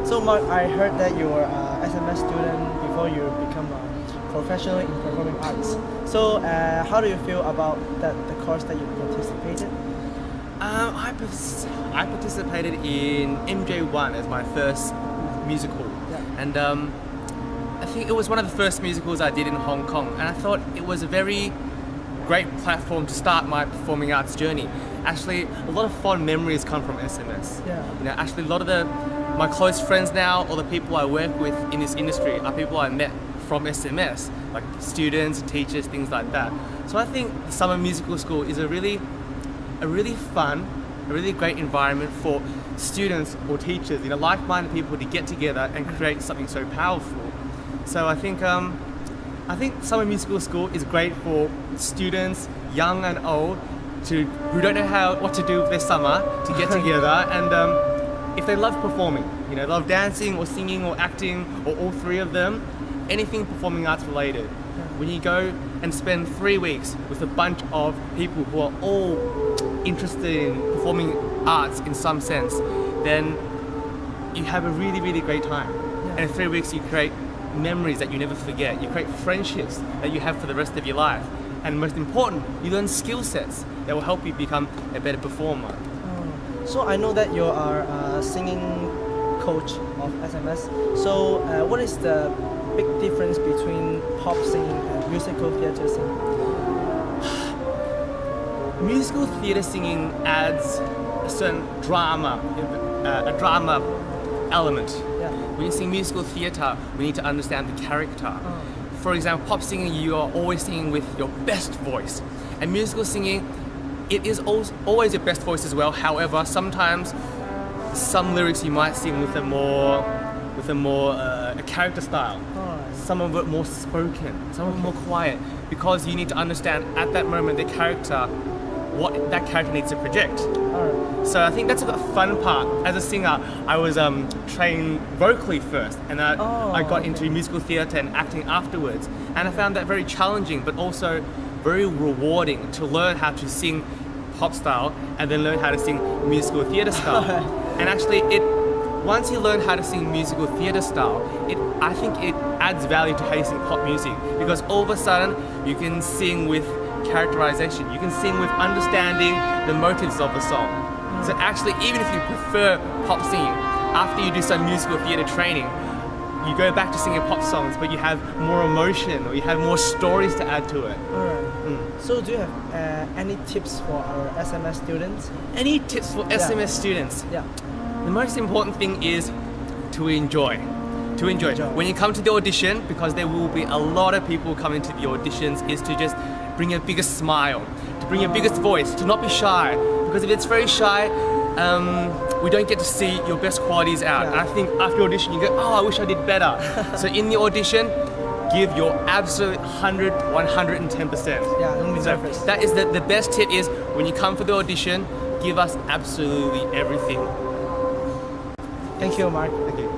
So Mark, I heard that you were a SMS student before you become a professional in performing arts. So how do you feel about the course that you participated? I participated in MJ1 as my first musical, and I think it was one of the first musicals I did in Hong Kong, and I thought it was a very great platform to start my performing arts journey. Actually, a lot of fond memories come from SMS. Actually, a lot of my close friends now, or the people I work with in this industry, are people I met from SMS, like students, teachers, things like that. So I think the summer musical school is a really fun, a really great environment for students or teachers, like-minded people to get together and create something so powerful. So I think summer musical school is great for students, young and old, who don't know what to do with their summer, to get together, and if they love performing, love dancing or singing or acting or all three of them, anything performing arts related. When you go and spend 3 weeks with a bunch of people who are all interested in performing arts in some sense, then you have a really great time. And in 3 weeks you create memories that you never forget. You create friendships that you have for the rest of your life. And most important, you learn skill sets that will help you become a better performer. So I know that you are a singing coach of SMS. So what is the big difference between pop singing and musical theatre singing? Musical theatre singing adds a certain drama, a drama element. When you sing musical theatre, we need to understand the character. For example, pop singing, you are always singing with your best voice. And musical singing, it is always your best voice as well. However, sometimes some lyrics you might sing with a more a character style. Some of it more spoken, some of it more quiet, because you need to understand at that moment the character, what that character needs to project. So I think that's a fun part. As a singer, I was trained vocally first, and I got into musical theatre and acting afterwards. And I found that very challenging, but also very rewarding to learn how to sing pop style and then learn how to sing musical theatre style. And actually, once you learn how to sing musical theatre style, I think it adds value to how you sing pop music, because all of a sudden you can sing with characterization. You can sing with understanding the motives of the song. So actually, even if you prefer pop singing, after you do some musical theatre training, you go back to singing pop songs, but you have more emotion, or you have more stories to add to it. So do you have any tips for our SMS students? Any tips for SMS students? The most important thing is to enjoy. When you come to the audition, because there will be a lot of people coming to the auditions, is to just bring your biggest smile, to bring your biggest voice, to not be shy. Because if it's very shy, we don't get to see your best qualities out. And I think after audition you go, oh, I wish I did better. So in the audition, give your absolute 110%. Don't be nervous. That is the best tip is, when you come for the audition, give us absolutely everything. Thank you, Mark. Thank you.